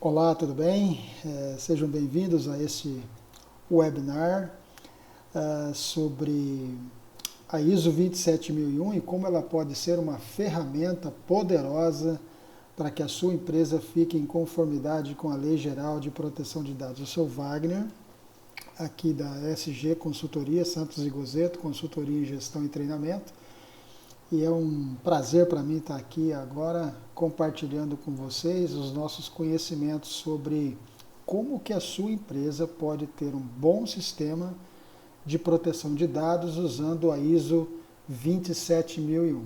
Olá, tudo bem? Sejam bem-vindos a este webinar sobre a ISO 27001 e como ela pode ser uma ferramenta poderosa para que a sua empresa fique em conformidade com a Lei Geral de Proteção de Dados. Eu sou Wagner, aqui da SG Consultoria, Santos e Gozeto, Consultoria em Gestão e Treinamento. E é um prazer para mim estar aqui agora compartilhando com vocês os nossos conhecimentos sobre como que a sua empresa pode ter um bom sistema de proteção de dados usando a ISO 27001.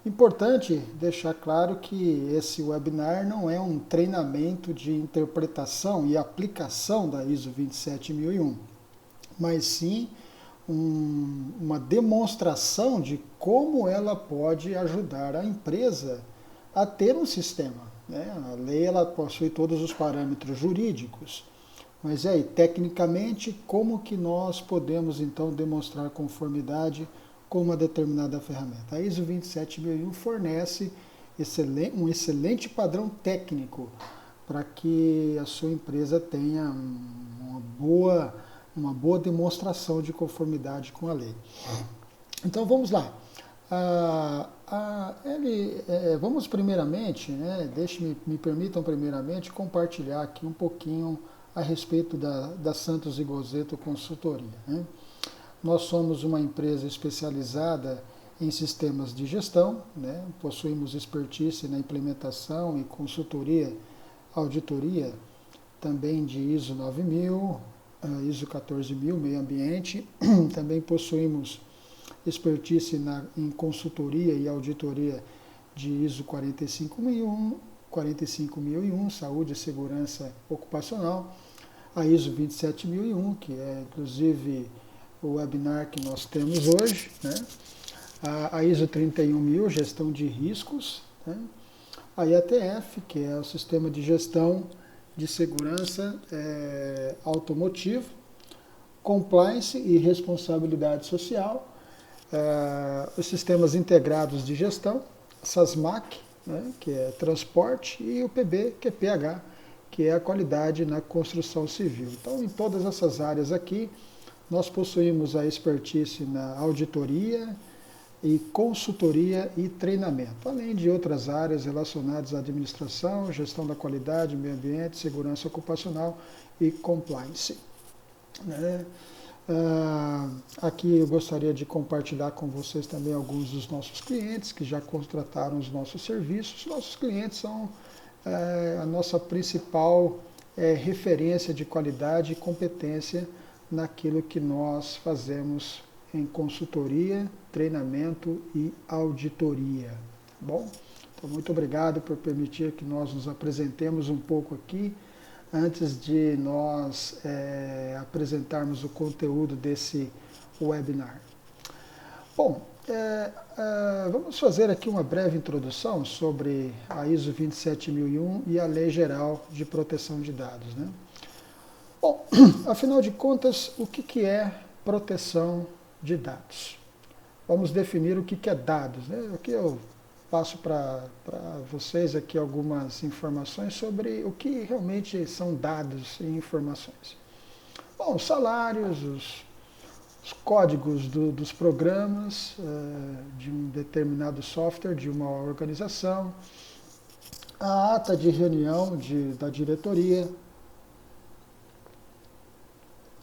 Importante deixar claro que esse webinar não é um treinamento de interpretação e aplicação da ISO 27001, mas sim uma demonstração de como ela pode ajudar a empresa a ter um sistema, né? A lei ela possui todos os parâmetros jurídicos, mas aí, tecnicamente, como que nós podemos então demonstrar conformidade com uma determinada ferramenta? A ISO 27001 fornece um excelente padrão técnico para que a sua empresa tenha uma boa demonstração de conformidade com a lei. Então vamos lá. Vamos primeiramente, né, me permitam primeiramente compartilhar aqui um pouquinho a respeito da Santos e Gozeto Consultoria, né? Nós somos uma empresa especializada em sistemas de gestão, né? Possuímos expertise na implementação e consultoria, auditoria também de ISO 9000, ISO 14000, meio ambiente. Também possuímos expertise em consultoria e auditoria de ISO 45001, saúde e segurança ocupacional, a ISO 27001, que é inclusive o webinar que nós temos hoje, né? A ISO 31000, gestão de riscos, né? A IATF, que é o sistema de gestão de segurança automotivo, compliance e responsabilidade social, os sistemas integrados de gestão, SASMAC, né, que é transporte, e o PB, que é PH, que é a qualidade na construção civil. Então, em todas essas áreas aqui, nós possuímos a expertise na auditoria e consultoria e treinamento, além de outras áreas relacionadas à administração, gestão da qualidade, meio ambiente, segurança ocupacional e compliance, né? Aqui eu gostaria de compartilhar com vocês também alguns dos nossos clientes que já contrataram os nossos serviços. Nossos clientes são a nossa principal referência de qualidade e competência naquilo que nós fazemos em consultoria, treinamento e auditoria. Bom, então muito obrigado por permitir que nós nos apresentemos um pouco aqui antes de nós apresentarmos o conteúdo desse webinar. Bom, vamos fazer aqui uma breve introdução sobre a ISO 27001 e a Lei Geral de Proteção de Dados, né? Bom, afinal de contas, o que é proteção de dados? Vamos definir o que é dados, né? Aqui eu passo para vocês aqui algumas informações sobre o que realmente são dados e informações. Bom, os salários, os códigos dos programas de um determinado software, de uma organização, a ata de reunião da diretoria,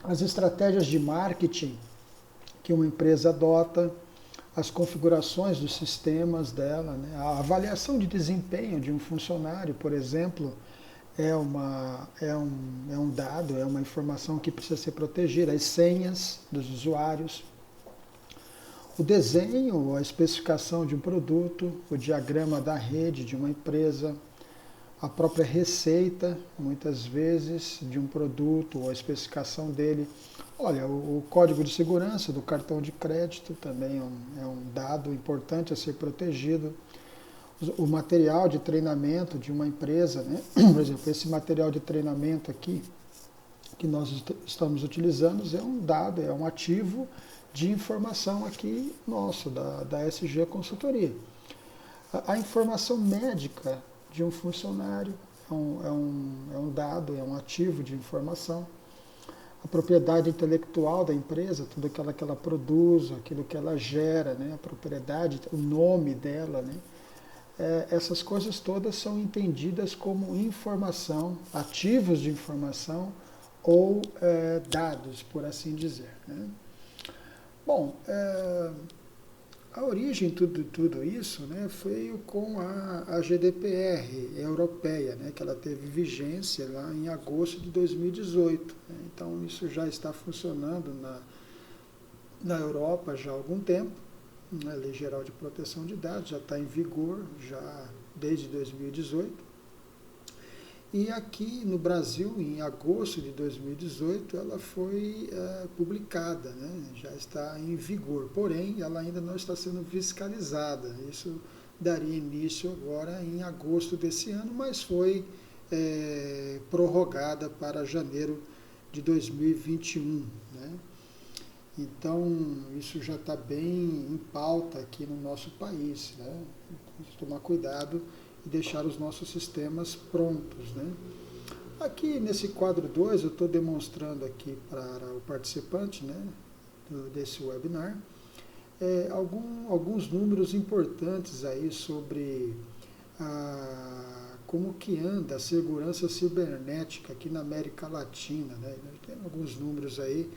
as estratégias de marketing que uma empresa adota, as configurações dos sistemas dela, né? A avaliação de desempenho de um funcionário, por exemplo, é um dado, é uma informação que precisa ser protegida, as senhas dos usuários, o desenho, a especificação de um produto, o diagrama da rede de uma empresa, a própria receita, muitas vezes, de um produto, ou a especificação dele. Olha, o código de segurança do cartão de crédito também é um dado importante a ser protegido. O material de treinamento de uma empresa, né? Por exemplo, esse material de treinamento aqui que nós estamos utilizando é um dado, é um ativo de informação aqui nosso, da SG Consultoria. A informação médica de um funcionário, é um dado, é um ativo de informação. A propriedade intelectual da empresa, tudo aquilo que ela produz, aquilo que ela gera, né? A propriedade, o nome dela, né? Essas coisas todas são entendidas como informação, ativos de informação ou dados, por assim dizer, né? Bom, a origem de tudo isso, né, veio com a GDPR europeia, né, que ela teve vigência lá em agosto de 2018. Né? Então, isso já está funcionando na Europa já há algum tempo. A Lei Geral de Proteção de Dados já está em vigor já desde 2018. E aqui no Brasil, em agosto de 2018, ela foi publicada, né? Já está em vigor, porém ela ainda não está sendo fiscalizada. Isso daria início agora em agosto desse ano, mas foi prorrogada para janeiro de 2021. Né? Então, isso já está bem em pauta aqui no nosso país. Né? Tem que tomar cuidado e deixar os nossos sistemas prontos. Né? Aqui nesse quadro 2 eu estou demonstrando aqui para o participante, né, desse webinar alguns números importantes aí sobre como que anda a segurança cibernética aqui na América Latina. Né? Tem alguns números aí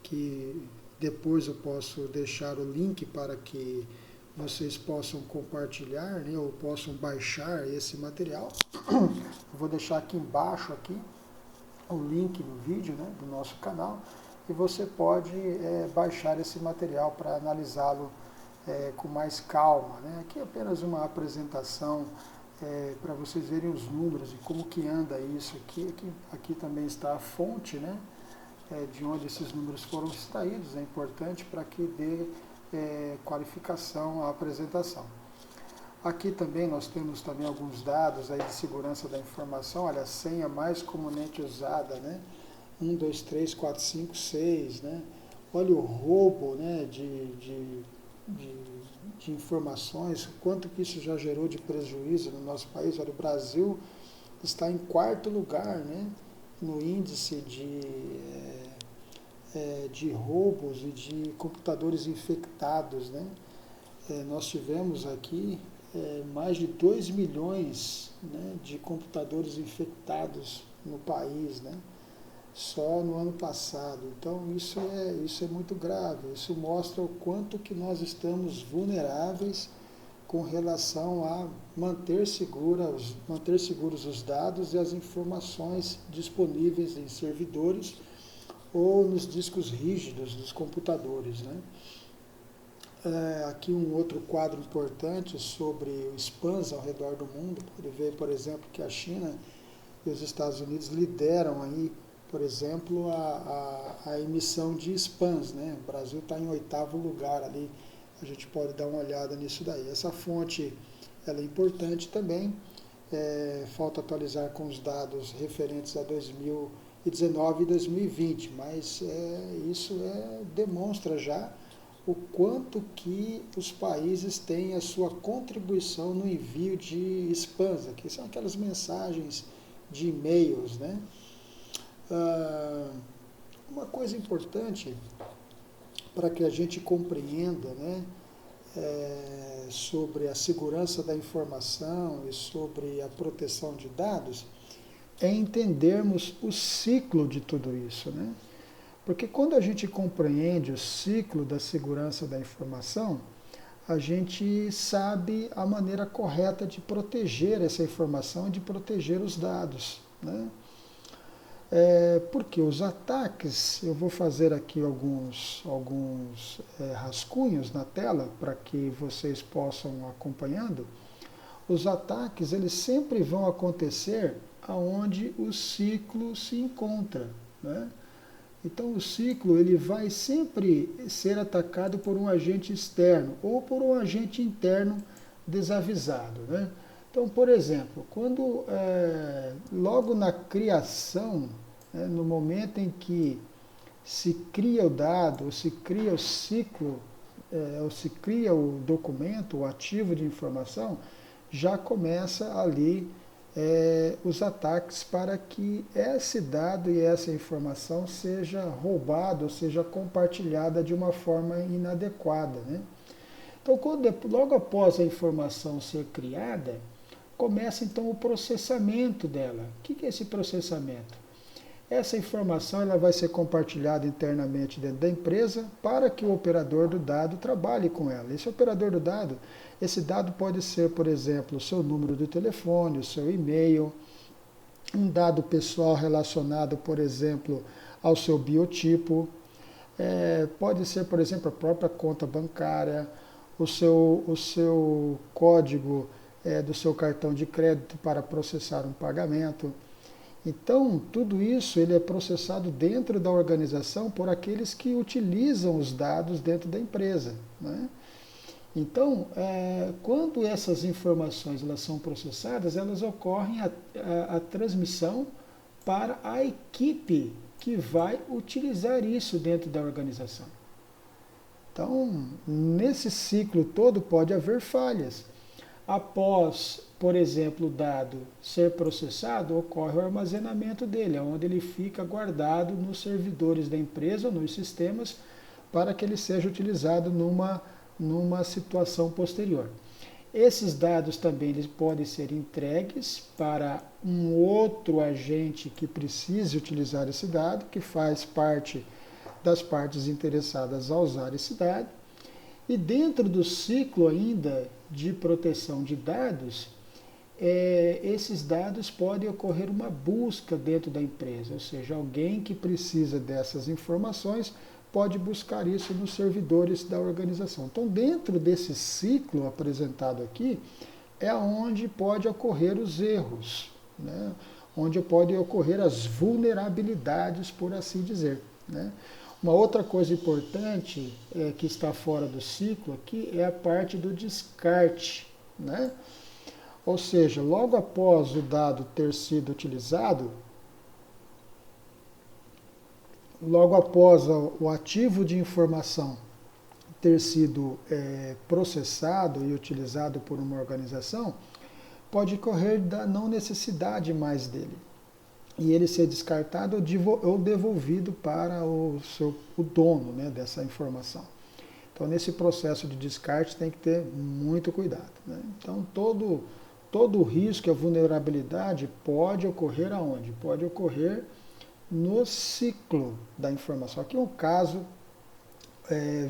que depois eu posso deixar o link para que vocês possam compartilhar, né, ou possam baixar esse material. Eu vou deixar aqui embaixo aqui o link no vídeo, né, do nosso canal, e você pode baixar esse material para analisá-lo com mais calma. Né? Aqui é apenas uma apresentação para vocês verem os números e como que anda isso aqui. Aqui também está a fonte, né, de onde esses números foram extraídos. É importante para que dê qualificação à apresentação. Aqui também nós temos também alguns dados aí de segurança da informação. Olha, a senha mais comumente usada, né? 1, 2, 3, 4, 5, 6, né? Olha o roubo, né, de informações, quanto que isso já gerou de prejuízo no nosso país. Olha, o Brasil está em 4º lugar, né, no índice de roubos e de computadores infectados. Né? Nós tivemos aqui mais de 2 milhões, né, de computadores infectados no país, né, só no ano passado. Então isso é muito grave. Isso mostra o quanto que nós estamos vulneráveis com relação a manter seguros os dados e as informações disponíveis em servidores ou nos discos rígidos dos computadores. Né? Aqui um outro quadro importante sobre o spams ao redor do mundo. Pode ver, por exemplo, que a China e os Estados Unidos lideram aí, por exemplo, a emissão de spams. Né? O Brasil está em 8º lugar ali. A gente pode dar uma olhada nisso daí. Essa fonte ela é importante também. Falta atualizar com os dados referentes a 2019 e 2020, mas isso demonstra já o quanto que os países têm a sua contribuição no envio de spams, que são aquelas mensagens de e-mails. Né? Uma coisa importante para que a gente compreenda, né, sobre a segurança da informação e sobre a proteção de dados, é entendermos o ciclo de tudo isso. Né? Porque quando a gente compreende o ciclo da segurança da informação, a gente sabe a maneira correta de proteger essa informação e de proteger os dados. Né? Porque os ataques, eu vou fazer aqui alguns rascunhos na tela para que vocês possam acompanhando. Os ataques, eles sempre vão acontecer aonde o ciclo se encontra. Né? Então o ciclo ele vai sempre ser atacado por um agente externo ou por um agente interno desavisado. Né? Então, por exemplo, quando logo na criação, né, no momento em que se cria o dado, ou se cria o ciclo, ou se cria o documento, o ativo de informação, já começa ali os ataques para que esse dado e essa informação seja roubada ou seja compartilhada de uma forma inadequada, né? Então, logo após a informação ser criada, começa então o processamento dela. O que é esse processamento? Essa informação ela vai ser compartilhada internamente dentro da empresa para que o operador do dado trabalhe com ela. Esse operador do dado, esse dado pode ser, por exemplo, o seu número de telefone, o seu e-mail, um dado pessoal relacionado, por exemplo, ao seu biotipo, pode ser, por exemplo, a própria conta bancária, o seu código do seu cartão de crédito para processar um pagamento. Então, tudo isso ele é processado dentro da organização por aqueles que utilizam os dados dentro da empresa, né? Então, quando essas informações elas são processadas, elas ocorrem a transmissão para a equipe que vai utilizar isso dentro da organização. Então, nesse ciclo todo pode haver falhas. Após, por exemplo, o dado ser processado, ocorre o armazenamento dele, onde ele fica guardado nos servidores da empresa ou nos sistemas para que ele seja utilizado numa situação posterior. Esses dados também eles podem ser entregues para um outro agente que precise utilizar esse dado, que faz parte das partes interessadas a usar esse dado. E dentro do ciclo ainda de proteção de dados, esses dados podem ocorrer uma busca dentro da empresa, ou seja, alguém que precisa dessas informações pode buscar isso nos servidores da organização. Então, dentro desse ciclo apresentado aqui, é onde pode ocorrer os erros, né? Onde podem ocorrer as vulnerabilidades, por assim dizer, né? Uma outra coisa importante que está fora do ciclo aqui é a parte do descarte, né? Ou seja, logo após o dado ter sido utilizado, logo após o ativo de informação ter sido processado e utilizado por uma organização, pode ocorrer da não necessidade mais dele. E ele ser descartado ou devolvido para o dono, né, dessa informação. Então, nesse processo de descarte tem que ter muito cuidado, né? Então, todo o risco e a vulnerabilidade pode ocorrer aonde? Pode ocorrer no ciclo da informação. Aqui é um caso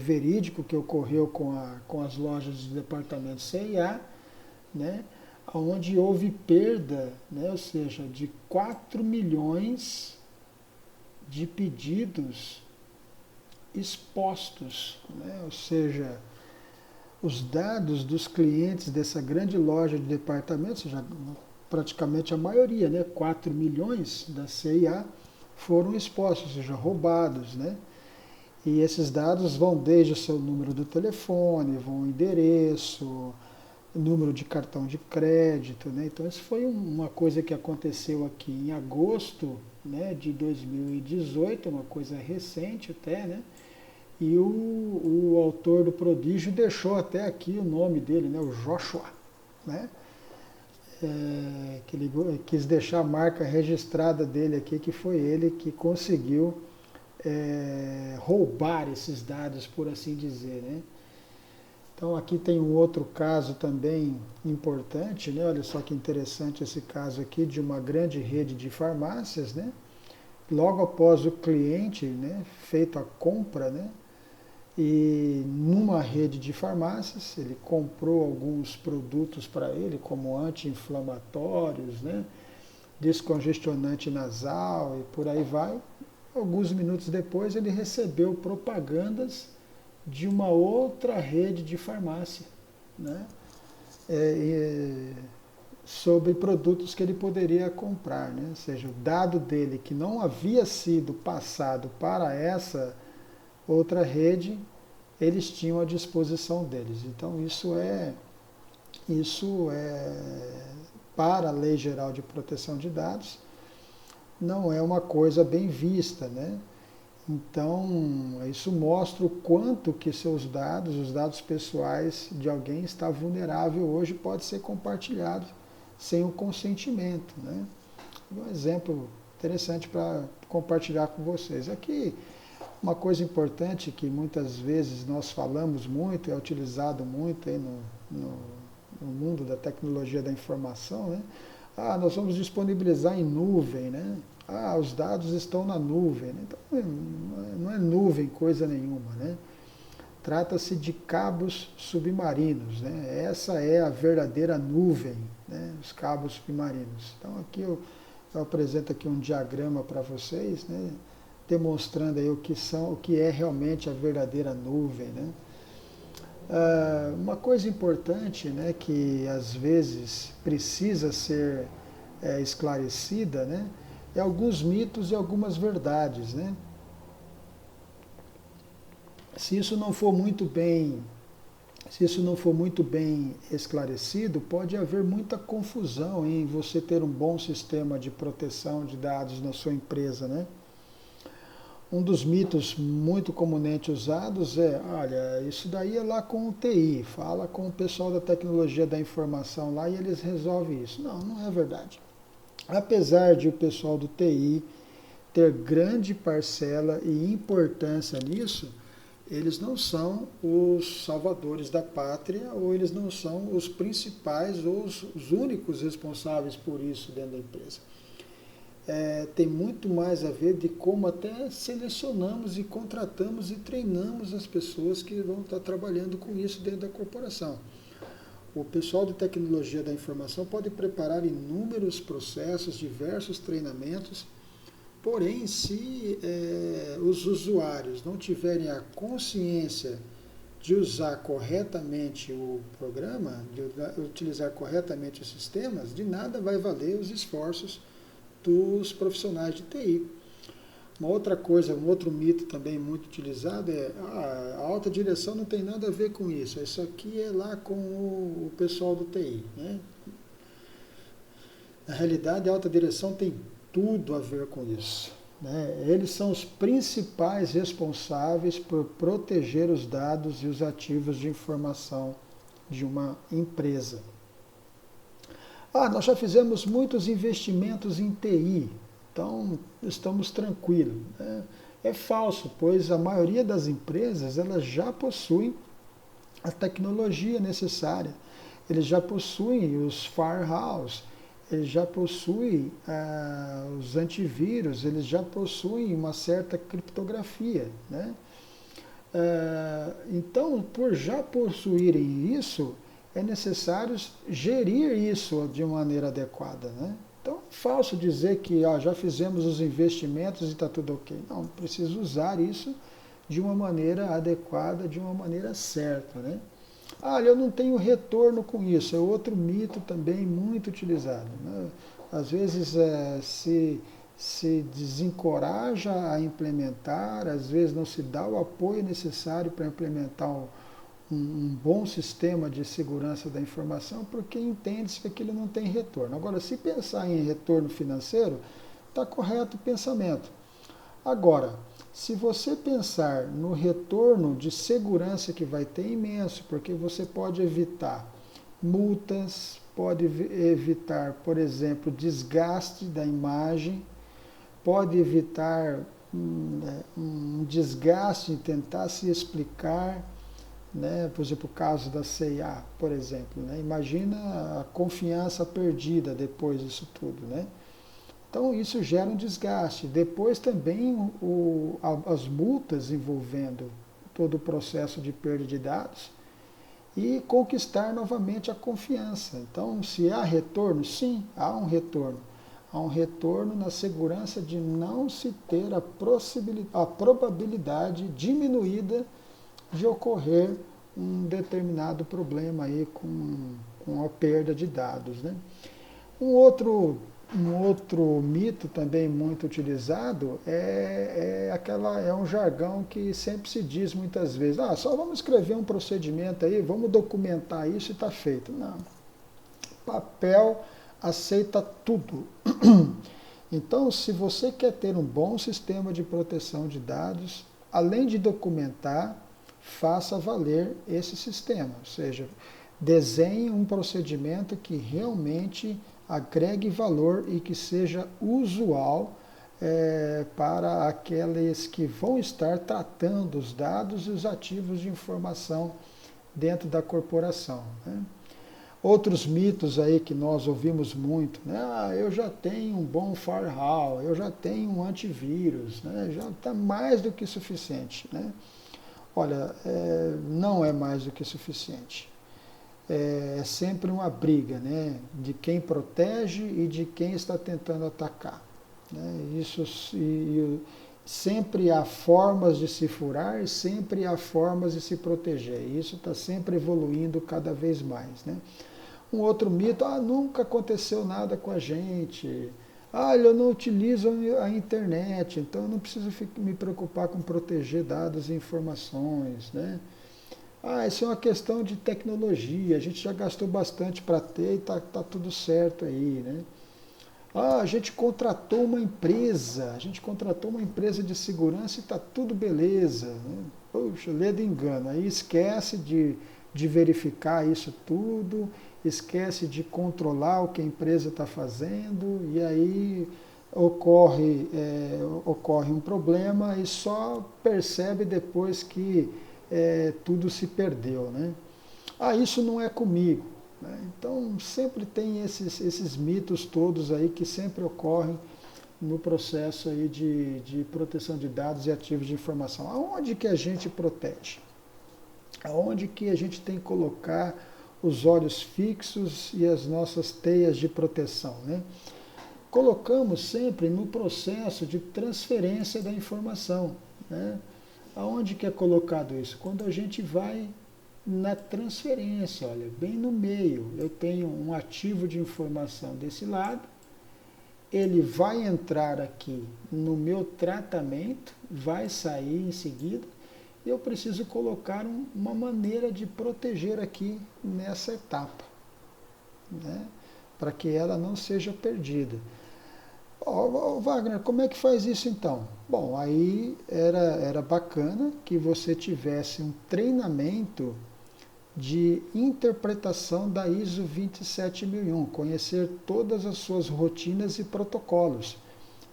verídico que ocorreu com as lojas de departamento C&A, né, onde houve perda, né, ou seja, de 4 milhões de pedidos expostos, né, ou seja, os dados dos clientes dessa grande loja de departamentos, já praticamente a maioria, né, 4 milhões da C&A foram expostos, ou seja, roubados, né? E esses dados vão desde o seu número do telefone, vão o endereço, número de cartão de crédito, né? Então, isso foi uma coisa que aconteceu aqui em agosto, né, de 2018, uma coisa recente até, né? E o autor do prodígio deixou até aqui o nome dele, né, o Joshua, né? Que ele quis deixar a marca registrada dele aqui, que foi ele que conseguiu roubar esses dados, por assim dizer, né? Então aqui tem um outro caso também importante, né? Olha só que interessante esse caso aqui de uma grande rede de farmácias, né? Logo após o cliente, né, feito a compra, né, e numa rede de farmácias, ele comprou alguns produtos para ele, como anti-inflamatórios, né, descongestionante nasal e por aí vai. Alguns minutos depois ele recebeu propagandas de uma outra rede de farmácia, né, sobre produtos que ele poderia comprar, né? Ou seja, o dado dele que não havia sido passado para essa outra rede, eles tinham à disposição deles. Então isso é para a Lei Geral de Proteção de Dados, não é uma coisa bem vista, né? Então, isso mostra o quanto que seus dados, os dados pessoais de alguém está vulnerável hoje, pode ser compartilhado sem o consentimento, né? Um exemplo interessante para compartilhar com vocês. Aqui, uma coisa importante que muitas vezes nós falamos muito, é utilizado muito aí no mundo da tecnologia da informação, né? Nós vamos disponibilizar em nuvem, né? Os dados estão na nuvem, né? Então, não é nuvem coisa nenhuma, né? Trata-se de cabos submarinos, né? Essa é a verdadeira nuvem, né? Os cabos submarinos. Então aqui eu apresento aqui um diagrama para vocês, né? Demonstrando aí o que é realmente a verdadeira nuvem, né? Uma coisa importante, né, que às vezes precisa ser esclarecida, né, é alguns mitos e algumas verdades, né? Se isso não for muito bem esclarecido, pode haver muita confusão em você ter um bom sistema de proteção de dados na sua empresa, né? Um dos mitos muito comumente usados é, olha, isso daí é lá com o TI, fala com o pessoal da tecnologia da informação lá e eles resolvem isso. Não, não é verdade. Apesar de o pessoal do TI ter grande parcela e importância nisso, eles não são os salvadores da pátria ou eles não são os principais ou os únicos responsáveis por isso dentro da empresa. Tem muito mais a ver de como até selecionamos e contratamos e treinamos as pessoas que vão estar trabalhando com isso dentro da corporação. O pessoal de tecnologia da informação pode preparar inúmeros processos, diversos treinamentos, porém, se os usuários não tiverem a consciência de usar corretamente o programa, de utilizar corretamente os sistemas, de nada vai valer os esforços dos profissionais de TI. Uma outra coisa, um outro mito também muito utilizado é a alta direção não tem nada a ver com isso, isso aqui é lá com o pessoal do TI, né? Na realidade, a alta direção tem tudo a ver com isso, né? Eles são os principais responsáveis por proteger os dados e os ativos de informação de uma empresa. Nós já fizemos muitos investimentos em TI, então estamos tranquilos, né? É falso, pois a maioria das empresas elas já possuem a tecnologia necessária, eles já possuem os firewalls, eles já possuem os antivírus, eles já possuem uma certa criptografia, né? Então, por já possuírem isso, é necessário gerir isso de maneira adequada, né? Então, é falso dizer que já fizemos os investimentos e está tudo ok. Não, precisa usar isso de uma maneira adequada, de uma maneira certa, né? Eu não tenho retorno com isso. É outro mito também muito utilizado, né? Às vezes se desencoraja a implementar, às vezes não se dá o apoio necessário para implementar um bom sistema de segurança da informação, porque entende-se que aquilo não tem retorno. Agora, se pensar em retorno financeiro, está correto o pensamento. Agora, se você pensar no retorno de segurança que vai ter, imenso, porque você pode evitar multas, pode evitar, por exemplo, desgaste da imagem, pode evitar um desgaste em tentar se explicar, né? Por exemplo, o caso da CIA, por exemplo, né? Imagina a confiança perdida depois disso tudo, né? Então isso gera um desgaste. Depois também as multas envolvendo todo o processo de perda de dados e conquistar novamente a confiança. Então, se há retorno, sim, há um retorno. Há um retorno na segurança de não se ter a probabilidade diminuída de ocorrer um determinado problema aí com a perda de dados, né? Um outro mito também muito utilizado é um jargão que sempre se diz muitas vezes, só vamos escrever um procedimento aí, vamos documentar isso e está feito. Não. Papel aceita tudo. Então, se você quer ter um bom sistema de proteção de dados, além de documentar, faça valer esse sistema, ou seja, desenhe um procedimento que realmente agregue valor e que seja usual para aqueles que vão estar tratando os dados e os ativos de informação dentro da corporação, né? Outros mitos aí que nós ouvimos muito, né? Ah, eu já tenho um bom firewall, eu já tenho um antivírus, né? Já está mais do que suficiente, né? Olha, não é mais do que suficiente. É sempre uma briga, né? De quem protege e de quem está tentando atacar, né? Isso sempre há formas de se furar e sempre há formas de se proteger. Isso está sempre evoluindo cada vez mais, né? Um outro mito, nunca aconteceu nada com a gente. Eu não utilizo a internet, então eu não preciso me preocupar com proteger dados e informações, né? Isso é uma questão de tecnologia, a gente já gastou bastante para ter e tá tudo certo aí, né? A gente contratou uma empresa de segurança e está tudo beleza, né? Poxa, lê de engano, aí esquece de verificar isso tudo, esquece de controlar o que a empresa está fazendo, e aí ocorre um problema e só percebe depois que tudo se perdeu, né? Isso não é comigo, né? Então sempre tem esses mitos todos aí que sempre ocorrem no processo aí de proteção de dados e ativos de informação. Aonde que a gente protege? Aonde que a gente tem que colocar os olhos fixos e as nossas teias de proteção, né? Colocamos sempre no processo de transferência da informação, né? Aonde que é colocado isso? Quando a gente vai na transferência, olha, bem no meio, eu tenho um ativo de informação desse lado, ele vai entrar aqui no meu tratamento, vai sair em seguida, eu preciso colocar uma maneira de proteger aqui nessa etapa, né? Para que ela não seja perdida. Wagner, como é que faz isso então? Bom, aí era bacana que você tivesse um treinamento de interpretação da ISO 27001, conhecer todas as suas rotinas e protocolos,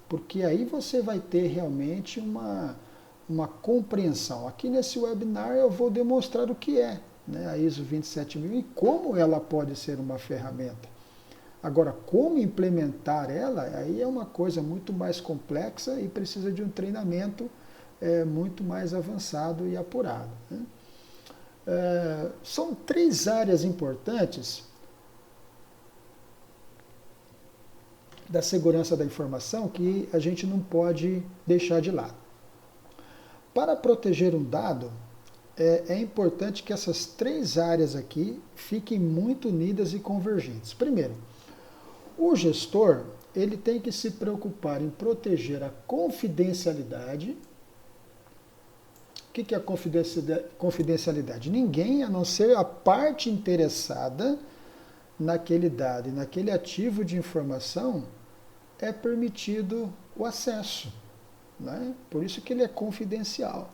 porque aí você vai ter realmente uma compreensão. Aqui nesse webinar eu vou demonstrar o que é, né, a ISO 27001 e como ela pode ser uma ferramenta. Agora, como implementar ela, aí é uma coisa muito mais complexa e precisa de um treinamento muito mais avançado e apurado, né? São 3 áreas importantes da segurança da informação que a gente não pode deixar de lado. Para proteger um dado, é importante que essas 3 áreas aqui fiquem muito unidas e convergentes. Primeiro, o gestor ele tem que se preocupar em proteger a confidencialidade. O que é a confidencialidade? Ninguém, a não ser a parte interessada naquele dado e naquele ativo de informação, é permitido o acesso, né? Por isso que ele é confidencial.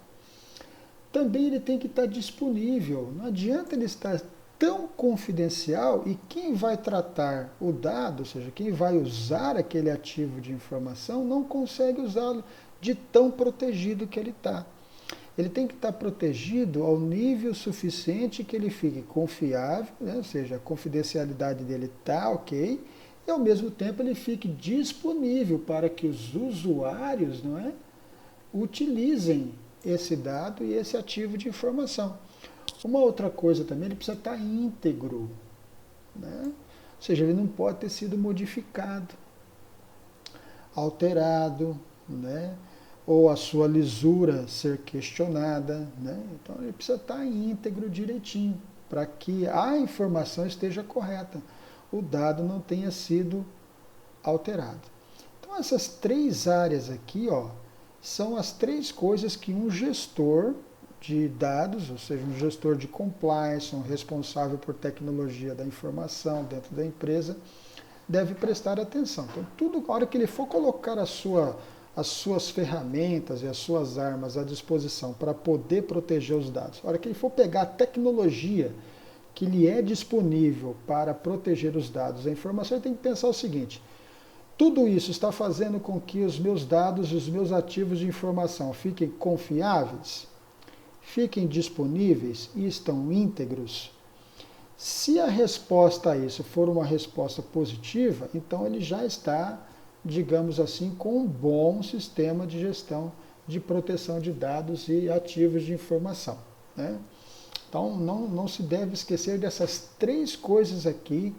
Também ele tem que estar disponível. Não adianta ele estar tão confidencial e quem vai tratar o dado, ou seja, quem vai usar aquele ativo de informação, não consegue usá-lo de tão protegido que ele está. Ele tem que estar protegido ao nível suficiente que ele fique confiável, né? Ou seja, a confidencialidade dele está ok, e ao mesmo tempo ele fique disponível para que os usuários, não é, utilizem esse dado e esse ativo de informação. Uma outra coisa também, ele precisa estar íntegro, né? Ou seja, ele não pode ter sido modificado, alterado, né? Ou a sua lisura ser questionada, né? Então ele precisa estar íntegro direitinho, para que a informação esteja correta, o dado não tenha sido alterado. Então essas 3 áreas aqui, ó, são as 3 coisas que um gestor de dados, ou seja, um gestor de compliance, um responsável por tecnologia da informação dentro da empresa, deve prestar atenção. Então, tudo, na hora que ele for colocar as suas ferramentas e as suas armas à disposição para poder proteger os dados, na hora que ele for pegar a tecnologia que lhe é disponível para proteger os dados da informação, ele tem que pensar o seguinte: tudo isso está fazendo com que os meus dados e os meus ativos de informação fiquem confiáveis, fiquem disponíveis e estão íntegros? Se a resposta a isso for uma resposta positiva, então ele já está, digamos assim, com um bom sistema de gestão de proteção de dados e ativos de informação, né? Então, não se deve esquecer dessas três coisas aqui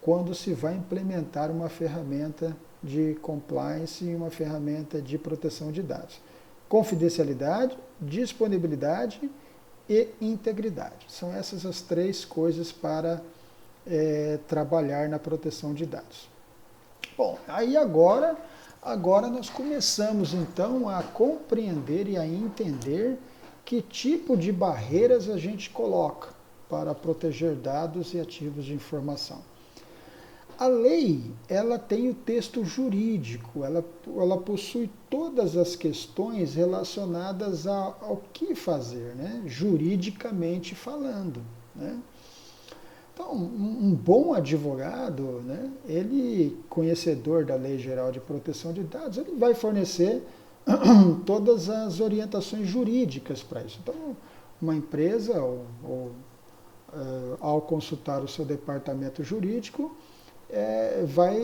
quando se vai implementar uma ferramenta de compliance e uma ferramenta de proteção de dados: confidencialidade, disponibilidade e integridade. São essas as três coisas para trabalhar na proteção de dados. Bom, aí agora nós começamos então a compreender e a entender que tipo de barreiras a gente coloca para proteger dados e ativos de informação. A lei, ela tem o texto jurídico, ela possui todas as questões relacionadas ao que fazer, né? Juridicamente falando, né? Então, um bom advogado, né, ele, conhecedor da Lei Geral de Proteção de Dados, ele vai fornecer todas as orientações jurídicas para isso. Então, uma empresa, ao consultar o seu departamento jurídico, vai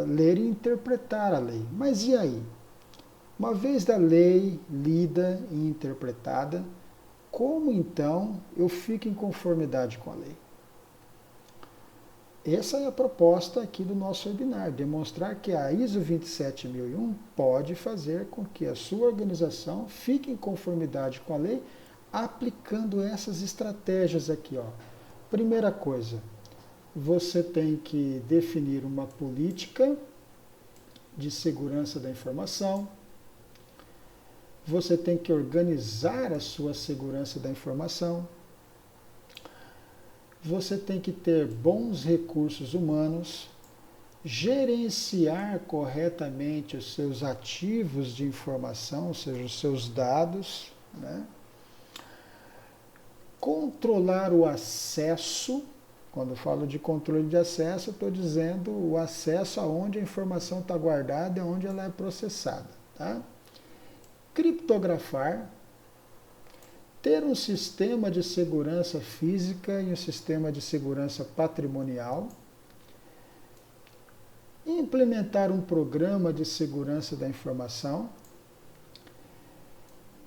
ler e interpretar a lei. Mas e aí? Uma vez da lei lida e interpretada, como então eu fico em conformidade com a lei? Essa é a proposta aqui do nosso webinar: demonstrar que a ISO 27001 pode fazer com que a sua organização fique em conformidade com a lei aplicando essas estratégias aqui, ó. Primeira coisa, você tem que definir uma política de segurança da informação. Você tem que organizar a sua segurança da informação. Você tem que ter bons recursos humanos, gerenciar corretamente os seus ativos de informação, ou seja, os seus dados, né? Controlar o acesso. Quando eu falo de controle de acesso, eu estou dizendo o acesso aonde a informação está guardada e aonde ela é processada, tá? Criptografar. Ter um sistema de segurança física e um sistema de segurança patrimonial. Implementar um programa de segurança da informação.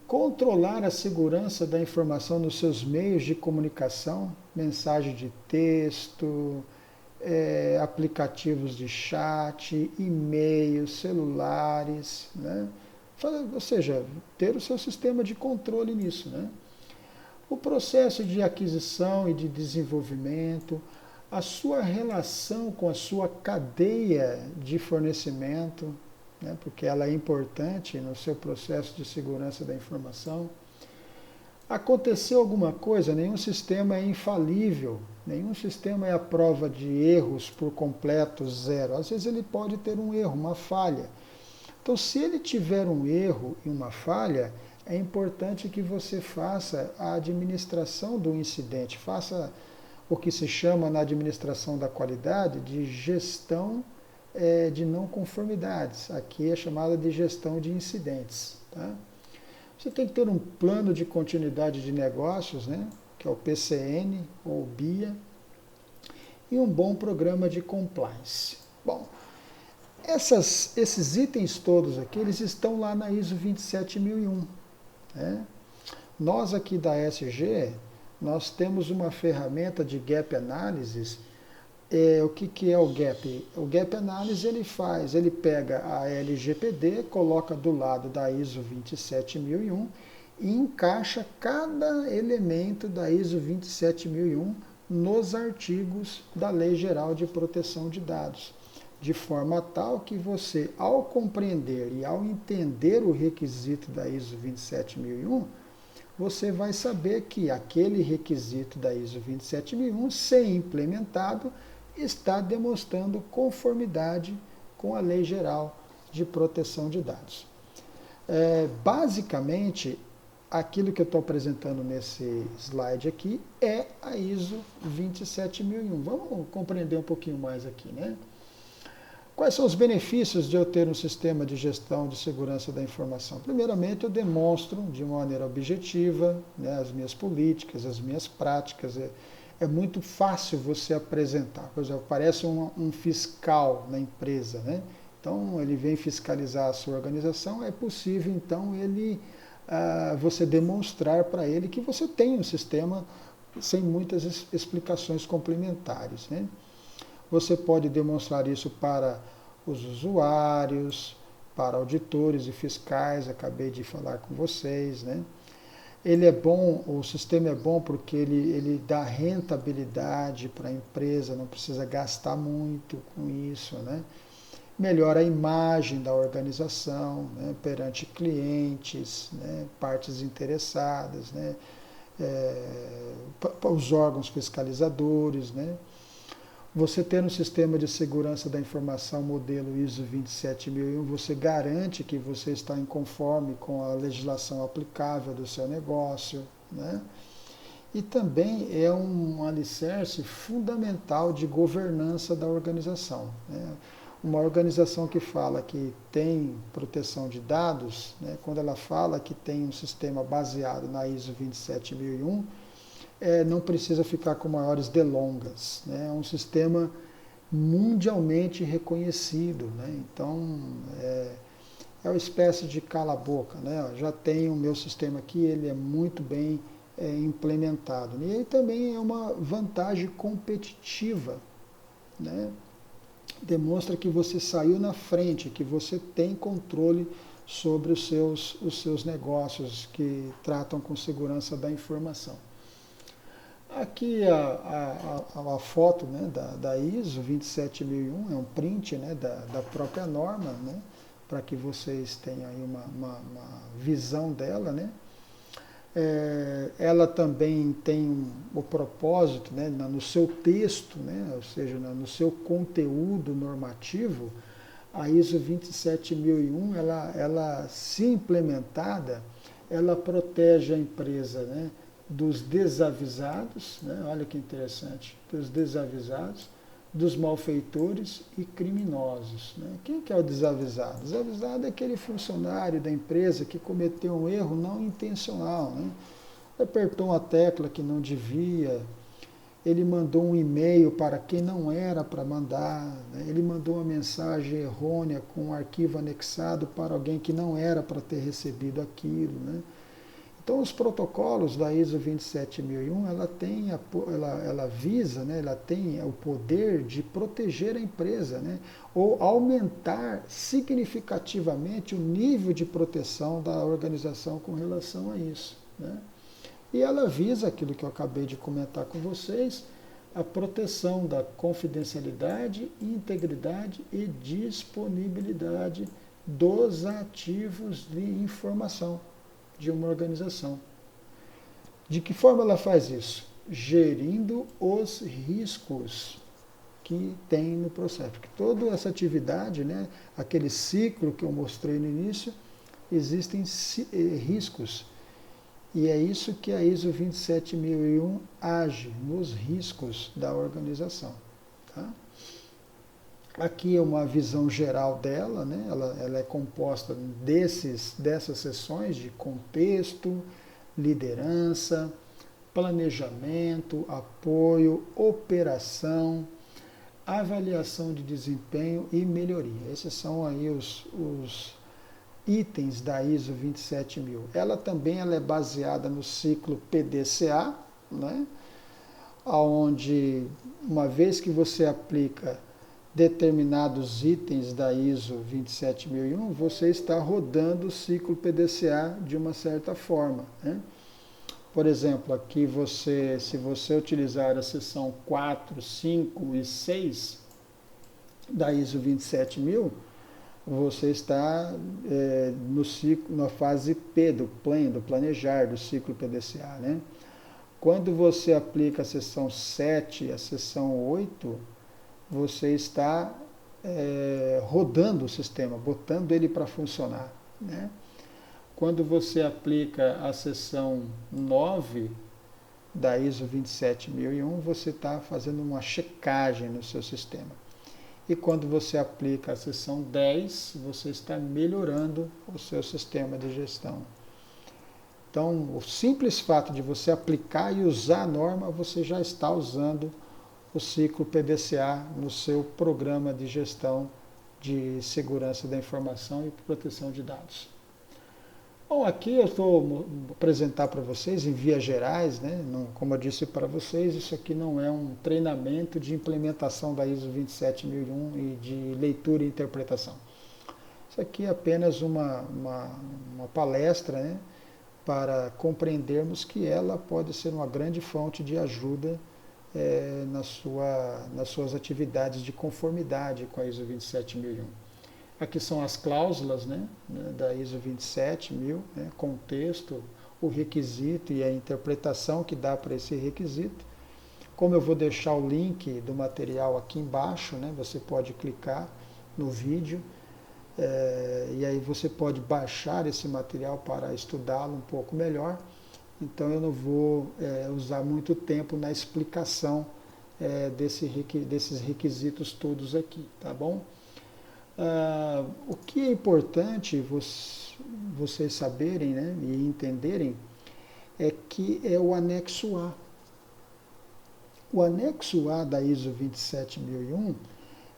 Controlar a segurança da informação nos seus meios de comunicação, mensagem de texto, aplicativos de chat, e-mails, celulares, né? Ou seja, ter o seu sistema de controle nisso, né? O processo de aquisição e de desenvolvimento, a sua relação com a sua cadeia de fornecimento, né, porque ela é importante no seu processo de segurança da informação. Aconteceu alguma coisa, nenhum sistema é infalível, nenhum sistema é a prova de erros por completo zero. Às vezes ele pode ter um erro, uma falha. Então, se ele tiver um erro e uma falha, é importante que você faça a administração do incidente, faça o que se chama na administração da qualidade de gestão de não conformidades. Aqui é chamada de gestão de incidentes, tá? Você tem que ter um plano de continuidade de negócios, né, que é o PCN ou BIA, e um bom programa de compliance. Bom, esses itens todos aqui, eles estão lá na ISO 27001. Né? Nós aqui da SG, nós temos uma ferramenta de Gap Analysis. O que é o Gap? O Gap Analysis ele pega a LGPD, coloca do lado da ISO 27001 e encaixa cada elemento da ISO 27001 nos artigos da Lei Geral de Proteção de Dados, de forma tal que você, ao compreender e ao entender o requisito da ISO 27001, você vai saber que aquele requisito da ISO 27001, se implementado, está demonstrando conformidade com a Lei Geral de Proteção de Dados. Basicamente, aquilo que eu estou apresentando nesse slide aqui é a ISO 27001. Vamos compreender um pouquinho mais aqui, né? Quais são os benefícios de eu ter um sistema de gestão de segurança da informação? Primeiramente, eu demonstro de maneira objetiva, né, as minhas políticas, as minhas práticas. É muito fácil você apresentar. Por exemplo, parece um fiscal na empresa, né? Então, ele vem fiscalizar a sua organização. É possível, então, você demonstrar para ele que você tem um sistema sem muitas explicações complementares, né? Você pode demonstrar isso para os usuários, para auditores e fiscais, acabei de falar com vocês, né? Ele é bom, o sistema é bom porque ele dá rentabilidade para a empresa, não precisa gastar muito com isso, né? Melhora a imagem da organização, né, perante clientes, né, partes interessadas, né, os órgãos fiscalizadores, né? Você ter um sistema de segurança da informação modelo ISO 27001, você garante que você está em conforme com a legislação aplicável do seu negócio, né? E também é um alicerce fundamental de governança da organização, né? Uma organização que fala que tem proteção de dados, né, quando ela fala que tem um sistema baseado na ISO 27001, não precisa ficar com maiores delongas, né? É um sistema mundialmente reconhecido, né? Então, é uma espécie de cala-boca, né? Já tenho o meu sistema aqui, ele é muito bem implementado. E aí também é uma vantagem competitiva, né? Demonstra que você saiu na frente, que você tem controle sobre os seus negócios que tratam com segurança da informação. Aqui a foto, né, da ISO 27001, é um print, né, da própria norma, né, para que vocês tenham aí uma visão dela, né. Ela também tem o propósito, né, no seu texto, né, ou seja, no seu conteúdo normativo, a ISO 27001, ela se implementada, ela protege a empresa, né, dos desavisados, né, olha que interessante, dos desavisados, dos malfeitores e criminosos, né? Quem que é o desavisado? Desavisado é aquele funcionário da empresa que cometeu um erro não intencional, né? Apertou uma tecla que não devia, ele mandou um e-mail para quem não era para mandar, né? Ele mandou uma mensagem errônea com um arquivo anexado para alguém que não era para ter recebido aquilo, né? Então, os protocolos da ISO 27001, ela visa, né, ela tem o poder de proteger a empresa, né, ou aumentar significativamente o nível de proteção da organização com relação a isso, né? E ela visa aquilo que eu acabei de comentar com vocês, a proteção da confidencialidade, integridade e disponibilidade dos ativos de informação de uma organização. De que forma ela faz isso? Gerindo os riscos que tem no processo. Porque toda essa atividade, né, aquele ciclo que eu mostrei no início, existem riscos. E é isso que a ISO 27001 age, nos riscos da organização. Tá? Aqui é uma visão geral dela, né? Ela é composta dessas seções de contexto, liderança, planejamento, apoio, operação, avaliação de desempenho e melhoria. Esses são aí os itens da ISO 27000. Ela também é baseada no ciclo PDCA, né? Onde, uma vez que você aplica determinados itens da ISO 27001, você está rodando o ciclo PDCA de uma certa forma, né? Por exemplo, aqui se você utilizar a seção 4, 5 e 6 da ISO 27000, você está no ciclo, na fase P do plan, do planejar, do ciclo PDCA, né? Quando você aplica a seção 7 e a seção 8, você está rodando o sistema, botando ele para funcionar, né? quando você aplica a seção 9 da ISO 27001, você está fazendo uma checagem no seu sistema. E quando você aplica a seção 10, você está melhorando o seu sistema de gestão. Então, o simples fato de você aplicar e usar a norma, você já está usando o ciclo PDCA no seu programa de gestão de segurança da informação e proteção de dados. Bom, aqui eu estou apresentar para vocês em vias gerais, né? Como eu disse para vocês, isso aqui não é um treinamento de implementação da ISO 27001 e de leitura e interpretação. Isso aqui é apenas uma palestra, né? Para compreendermos que ela pode ser uma grande fonte de ajuda nas suas atividades de conformidade com a ISO 27001. Aqui são as cláusulas, né, da ISO 27000, né, contexto, o requisito e a interpretação que dá para esse requisito. Como eu vou deixar o link do material aqui embaixo, né, você pode clicar no vídeo e aí você pode baixar esse material para estudá-lo um pouco melhor. Então eu não vou usar muito tempo na explicação desses requisitos todos aqui, tá bom? O que é importante vocês saberem, né, e entenderem é que é o anexo A. O anexo A da ISO 27001,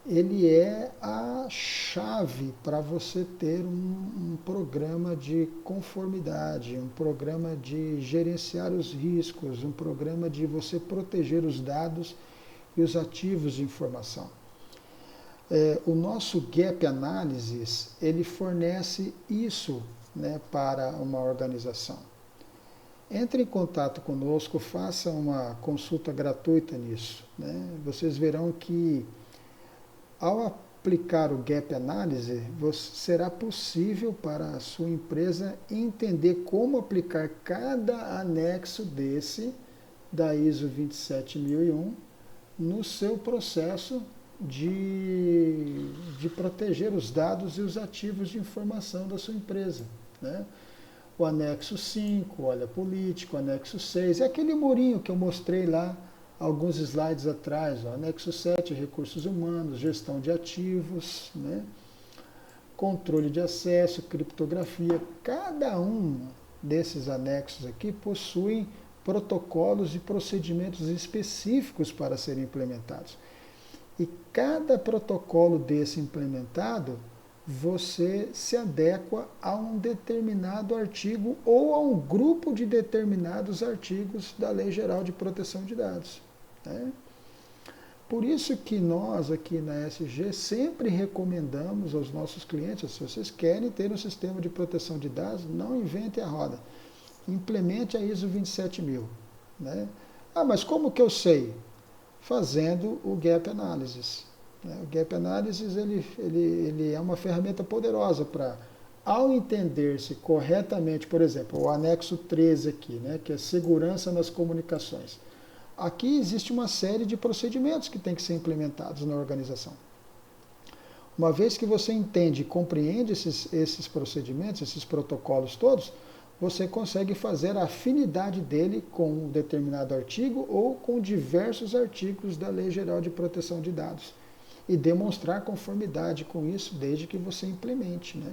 ele é a chave para você ter um programa de conformidade, um programa de gerenciar os riscos, um programa de você proteger os dados e os ativos de informação. O nosso Gap Analysis, ele fornece isso, né, para uma organização. Entre em contato conosco, faça uma consulta gratuita nisso, né? Vocês verão que ao aplicar o Gap Analysis, será possível para a sua empresa entender como aplicar cada anexo desse da ISO 27001 no seu processo de proteger os dados e os ativos de informação da sua empresa, né? O anexo 5, olha político, o anexo 6, é aquele murinho que eu mostrei lá alguns slides atrás, ó, anexo 7, recursos humanos, gestão de ativos, né? Controle de acesso, criptografia. Cada um desses anexos aqui possui protocolos e procedimentos específicos para serem implementados. E cada protocolo desse implementado, você se adequa a um determinado artigo ou a um grupo de determinados artigos da Lei Geral de Proteção de Dados, né? Por isso que nós aqui na SG sempre recomendamos aos nossos clientes, se vocês querem ter um sistema de proteção de dados, não inventem a roda. Implemente a ISO 27000, né? Ah, mas como que eu sei? Fazendo o Gap Analysis. O Gap Analysis ele é uma ferramenta poderosa para, ao entender-se corretamente, por exemplo, o anexo 13 aqui, né, que é segurança nas comunicações. Aqui existe uma série de procedimentos que têm que ser implementados na organização. Uma vez que você entende e compreende esses procedimentos, esses protocolos todos, você consegue fazer a afinidade dele com um determinado artigo ou com diversos artigos da Lei Geral de Proteção de Dados e demonstrar conformidade com isso desde que você implemente, né?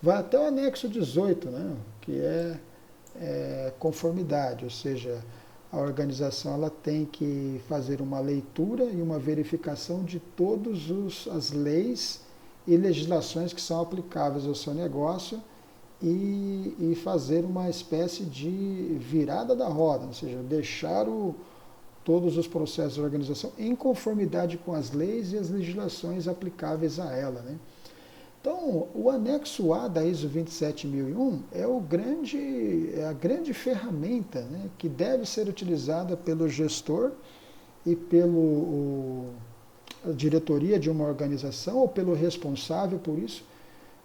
Vai até o anexo 18, né, que é conformidade, ou seja, a organização ela tem que fazer uma leitura e uma verificação de todas as leis e legislações que são aplicáveis ao seu negócio e fazer uma espécie de virada da roda, ou seja, deixar todos os processos da organização em conformidade com as leis e as legislações aplicáveis a ela, né? Então, o anexo A da ISO 27001 é a grande ferramenta, né, que deve ser utilizada pelo gestor e pela diretoria de uma organização ou pelo responsável por isso,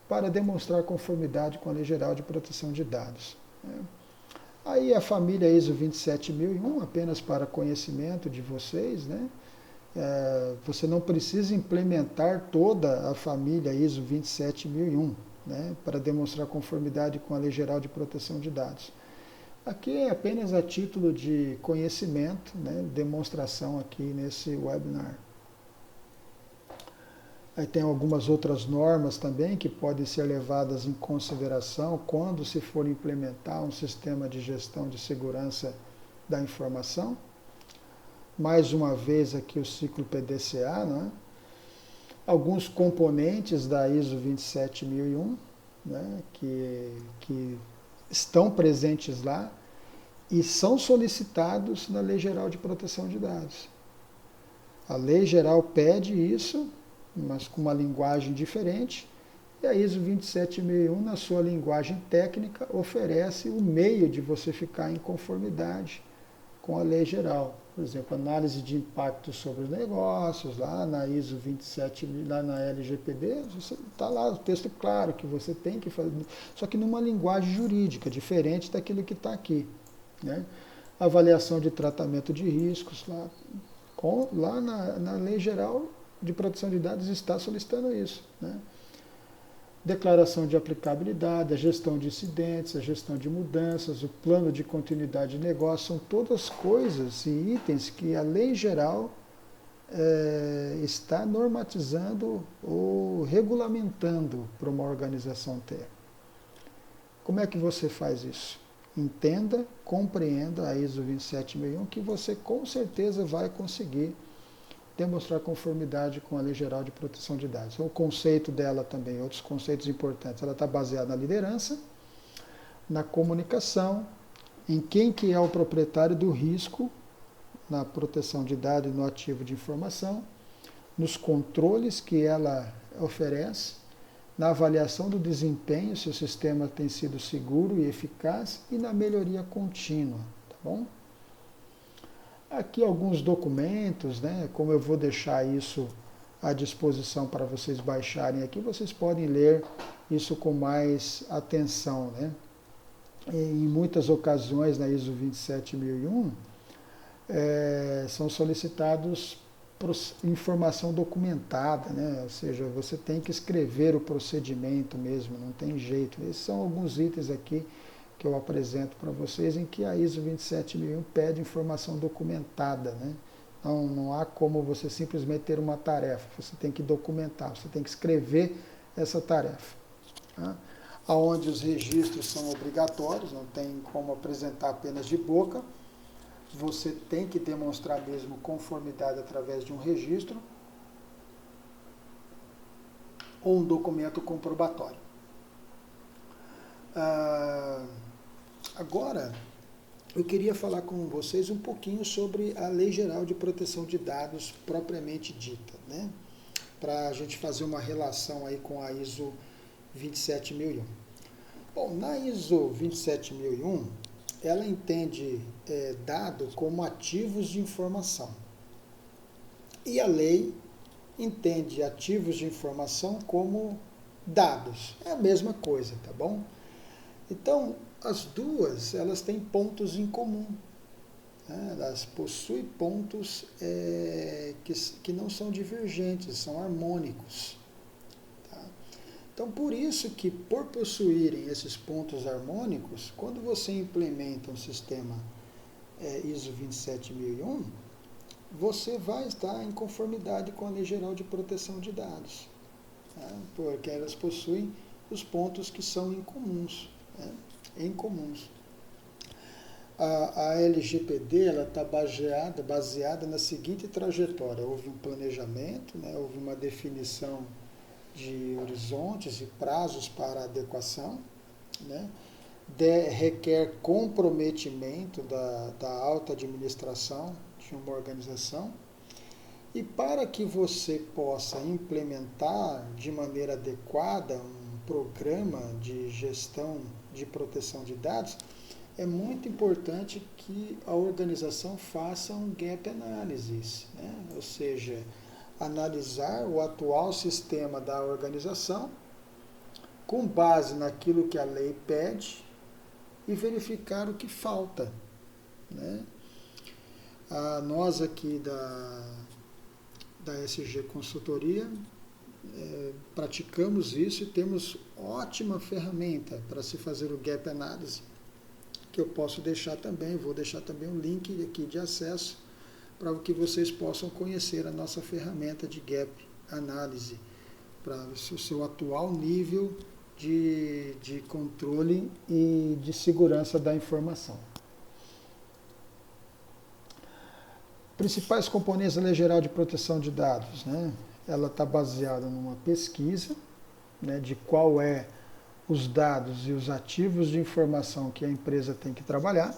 para demonstrar conformidade com a Lei Geral de Proteção de Dados, né? Aí a família ISO 27001, apenas para conhecimento de vocês, né? Você não precisa implementar toda a família ISO 27001. né, para demonstrar conformidade com a Lei Geral de Proteção de Dados. Aqui é apenas a título de conhecimento, né, demonstração aqui nesse webinar. Aí tem algumas outras normas também que podem ser levadas em consideração quando se for implementar um sistema de gestão de segurança da informação. Mais uma vez aqui o ciclo PDCA, né? Alguns componentes da ISO 27001, né? que estão presentes lá e são solicitados na Lei Geral de Proteção de Dados. A Lei Geral pede isso, mas com uma linguagem diferente, e a ISO 27001, na sua linguagem técnica, oferece o meio de você ficar em conformidade com a lei geral. Por exemplo, análise de impacto sobre os negócios, lá na ISO 27, lá na LGPD, está lá o texto claro que você tem que fazer, só que numa linguagem jurídica, diferente daquilo que está aqui, né? Avaliação de tratamento de riscos, lá na Lei Geral de Proteção de Dados está solicitando isso, né? Declaração de aplicabilidade, a gestão de incidentes, a gestão de mudanças, o plano de continuidade de negócio, são todas coisas e itens que a Lei Geral está normatizando ou regulamentando para uma organização ter. Como é que você faz isso? Entenda, compreenda a ISO 27001, que você com certeza vai conseguir demonstrar conformidade com a Lei Geral de Proteção de Dados. O conceito dela também, outros conceitos importantes, ela está baseada na liderança, na comunicação, em quem que é o proprietário do risco na proteção de dados e no ativo de informação, nos controles que ela oferece, na avaliação do desempenho, se o sistema tem sido seguro e eficaz, e na melhoria contínua, tá bom? Aqui alguns documentos, né? Como eu vou deixar isso à disposição para vocês baixarem aqui, vocês podem ler isso com mais atenção, né? Em muitas ocasiões na ISO 27001 são solicitados informação documentada, né? Ou seja, você tem que escrever o procedimento mesmo, não tem jeito. Esses são alguns itens aqui que eu apresento para vocês, em que a ISO 27001 pede informação documentada, né? Não há como você simplesmente ter uma tarefa, você tem que documentar, você tem que escrever essa tarefa. Tá? Onde os registros são obrigatórios, não tem como apresentar apenas de boca, você tem que demonstrar mesmo conformidade através de um registro ou um documento comprobatório. Agora, eu queria falar com vocês um pouquinho sobre a Lei Geral de Proteção de Dados propriamente dita, né? Para a gente fazer uma relação aí com a ISO 27001. Bom, na ISO 27001, ela entende dado como ativos de informação. E a lei entende ativos de informação como dados. É a mesma coisa, tá bom? Então, as duas, elas têm pontos em comum. Né? Elas possuem pontos que não são divergentes, são harmônicos. Tá? Então, por isso que, por possuírem esses pontos harmônicos, quando você implementa um sistema ISO 27001, você vai estar em conformidade com a Lei Geral de Proteção de Dados. Tá? Porque elas possuem os pontos que são incomuns. Em comuns. A LGPD está baseada na seguinte trajetória. Houve um planejamento, né, houve uma definição de horizontes e prazos para adequação, né, requer comprometimento da alta administração de uma organização, e para que você possa implementar de maneira adequada um programa de gestão de proteção de dados, é muito importante que a organização faça um gap analysis, né? Ou seja, analisar o atual sistema da organização com base naquilo que a lei pede e verificar o que falta, né? Nós aqui da SG Consultoria praticamos isso e temos ótima ferramenta para se fazer o Gap Analysis, que eu posso deixar também, vou deixar também um link aqui de acesso para que vocês possam conhecer a nossa ferramenta de Gap Analysis, para o seu atual nível de controle e de segurança da informação. Principais componentes da Lei Geral de Proteção de Dados, né? Ela está baseada numa pesquisa, né, de qual é os dados e os ativos de informação que a empresa tem que trabalhar.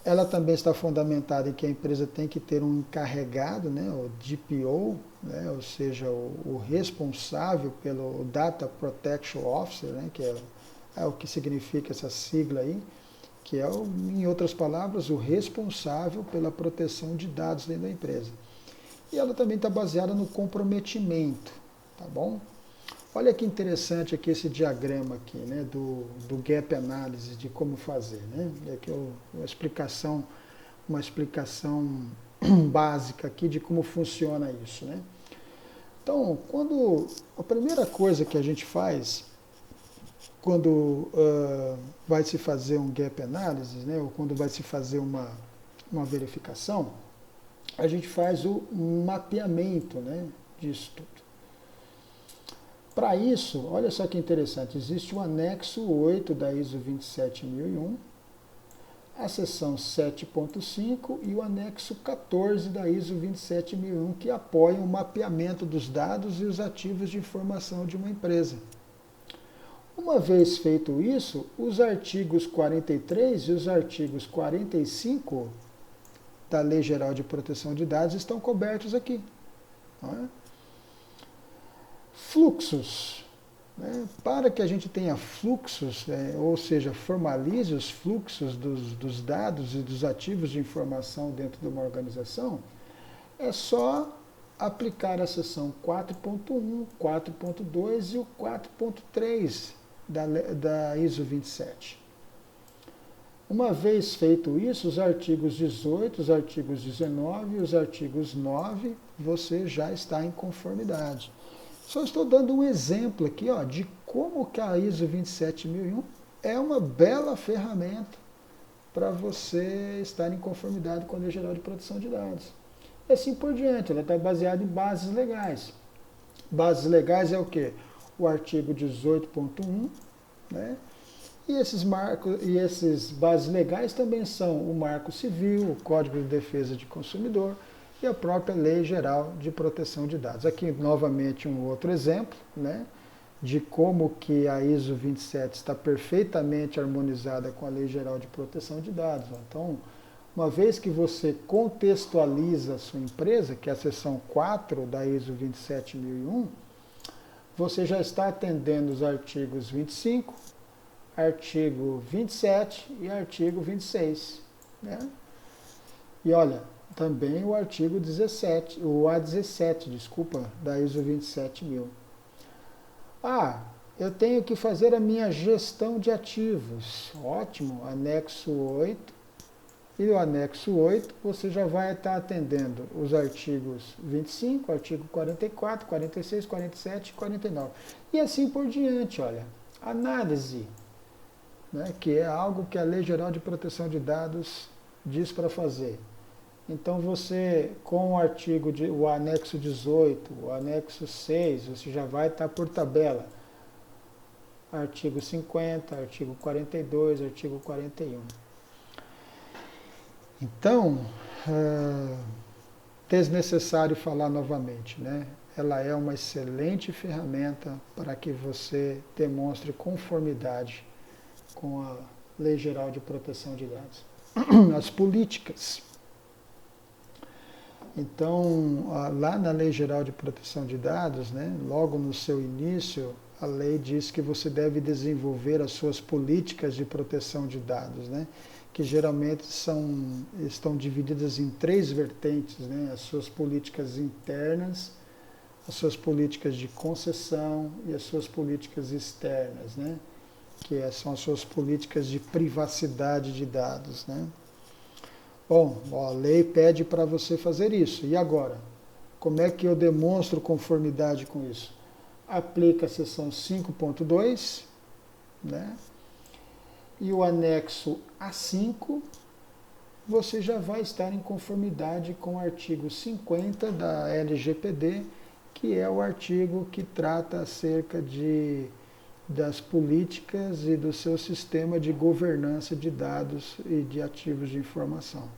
Ela também está fundamentada em que a empresa tem que ter um encarregado, né, o DPO, né, ou seja, o responsável pelo Data Protection Officer, né, que é o que significa essa sigla aí, que é, em outras palavras, o responsável pela proteção de dados dentro da empresa. E ela também está baseada no comprometimento, tá bom? Olha que interessante aqui esse diagrama aqui, né, do Gap Analysis, de como fazer, né? Aqui é uma explicação básica aqui de como funciona isso, né? Então, a primeira coisa que a gente faz quando vai se fazer um Gap Analysis, né, ou quando vai se fazer uma verificação, a gente faz o mapeamento, né, disso tudo. Para isso, olha só que interessante, existe o anexo 8 da ISO 27001, a seção 7.5 e o anexo 14 da ISO 27001, que apoiam o mapeamento dos dados e os ativos de informação de uma empresa. Uma vez feito isso, os artigos 43 e os artigos 45 da Lei Geral de Proteção de Dados estão cobertos aqui. Não é? Fluxos. Né? Para que a gente tenha fluxos, ou seja, formalize os fluxos dos dados e dos ativos de informação dentro de uma organização, é só aplicar a seção 4.1, 4.2 e o 4.3 da ISO 27. Uma vez feito isso, os artigos 18, os artigos 19 e os artigos 9, você já está em conformidade. Só estou dando um exemplo aqui, ó, de como que a ISO 27001 é uma bela ferramenta para você estar em conformidade com a Lei Geral de Proteção de Dados. E assim por diante, ela está baseada em bases legais. Bases legais é o quê? O artigo 18.1, né? E esses bases legais também são o Marco Civil, o Código de Defesa de Consumidor e a própria Lei Geral de Proteção de Dados. Aqui, novamente, um outro exemplo, né, de como que a ISO 27 está perfeitamente harmonizada com a Lei Geral de Proteção de Dados. Então, uma vez que você contextualiza a sua empresa, que é a seção 4 da ISO 27001, você já está atendendo os artigos 25, artigo 27 e artigo 26. Né? E olha, também o artigo 17, o A17, desculpa, da ISO 27000. Eu tenho que fazer a minha gestão de ativos. Ótimo, anexo 8. E o anexo 8, você já vai estar atendendo os artigos 25, artigo 44, 46, 47 e 49. E assim por diante, olha. Análise, né, que é algo que a Lei Geral de Proteção de Dados diz para fazer. Então você, com o anexo 18, o anexo 6, você já vai estar por tabela. Artigo 50, artigo 42, artigo 41. Então, desnecessário falar novamente, né? Ela é uma excelente ferramenta para que você demonstre conformidade com a Lei Geral de Proteção de Dados. As políticas. Então, lá na Lei Geral de Proteção de Dados, né, logo no seu início, a lei diz que você deve desenvolver as suas políticas de proteção de dados, né, que geralmente estão divididas em 3 vertentes, né, as suas políticas internas, as suas políticas de concessão e as suas políticas externas, né, que são as suas políticas de privacidade de dados, né. Bom, a lei pede para você fazer isso. E agora? Como é que eu demonstro conformidade com isso? aplica a seção 5.2, né? E o anexo A5, você já vai estar em conformidade com o artigo 50 da LGPD, que é o artigo que trata acerca das políticas e do seu sistema de governança de dados e de ativos de informação.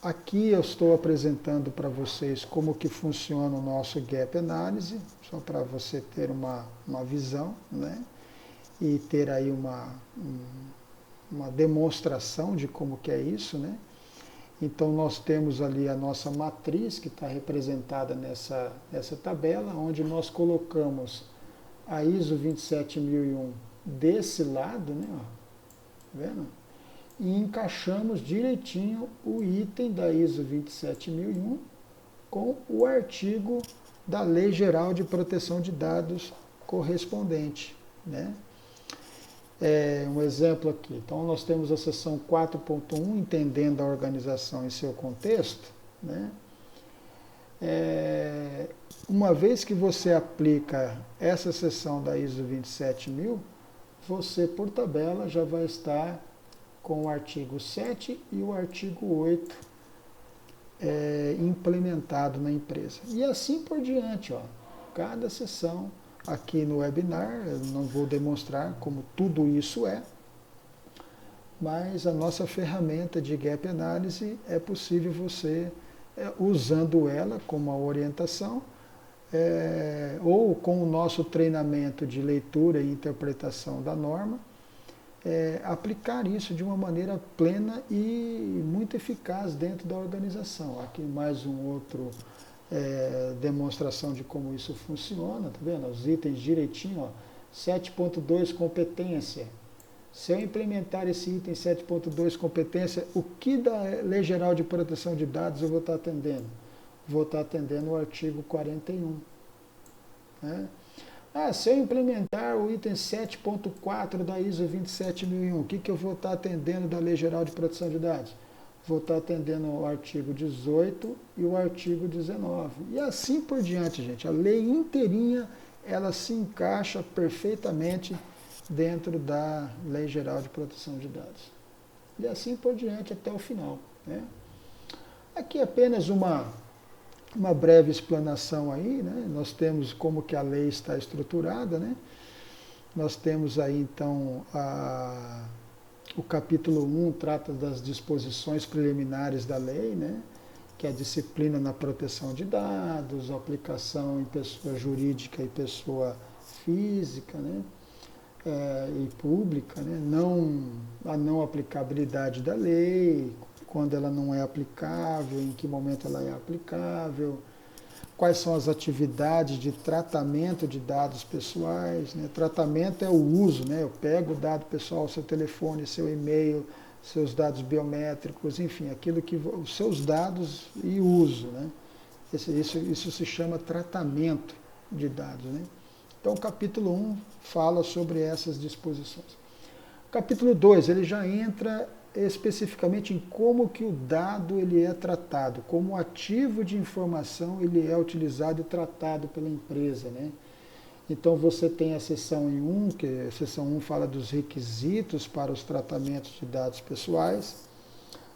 Aqui eu estou apresentando para vocês como que funciona o nosso Gap Analysis, só para você ter uma visão, né? E ter aí uma demonstração de como que é isso, né? Então nós temos ali a nossa matriz que está representada nessa tabela, onde nós colocamos a ISO 27001 desse lado, né? Ó, tá vendo? E encaixamos direitinho o item da ISO 27001 com o artigo da Lei Geral de Proteção de Dados correspondente, né? Um exemplo aqui. Então, nós temos a seção 4.1, entendendo a organização em seu contexto, né? Uma vez que você aplica essa seção da ISO 27000, você, por tabela, já vai estar com o artigo 7 e o artigo 8 implementado na empresa. E assim por diante, ó. Cada sessão aqui no webinar, eu não vou demonstrar como tudo isso mas a nossa ferramenta de Gap Analysis é possível você, usando ela como uma orientação, ou com o nosso treinamento de leitura e interpretação da norma, aplicar isso de uma maneira plena e muito eficaz dentro da organização. Aqui mais um outro demonstração de como isso funciona, tá vendo? Os itens direitinho, ó. 7.2 competência. Se eu implementar esse item 7.2 competência, o que da Lei Geral de Proteção de Dados eu vou estar atendendo? Vou estar atendendo o artigo 41. Né? Se eu implementar o item 7.4 da ISO 27001, o que eu vou estar atendendo da Lei Geral de Proteção de Dados? Vou estar atendendo o artigo 18 e o artigo 19. E assim por diante, gente. A lei inteirinha, ela se encaixa perfeitamente dentro da Lei Geral de Proteção de Dados. E assim por diante até o final, né? Aqui apenas uma breve explanação aí, né? Nós temos como que a lei está estruturada, né? Nós temos aí então o capítulo 1 trata das disposições preliminares da lei, né? Que é a disciplina na proteção de dados, a aplicação em pessoa jurídica e pessoa física, né? E pública, né? A não aplicabilidade da lei, quando ela não é aplicável, em que momento ela é aplicável, quais são as atividades de tratamento de dados pessoais, né? Tratamento é o uso, né? Eu pego o dado pessoal, seu telefone, seu e-mail, seus dados biométricos, enfim, aquilo que os seus dados e uso, né? Isso se chama tratamento de dados, né? Então, o capítulo 1 fala sobre essas disposições. O capítulo 2, ele já entra especificamente em como que o dado ele é tratado, como ativo de informação ele é utilizado e tratado pela empresa, né? Então você tem a seção 1, que a seção 1 fala dos requisitos para os tratamentos de dados pessoais.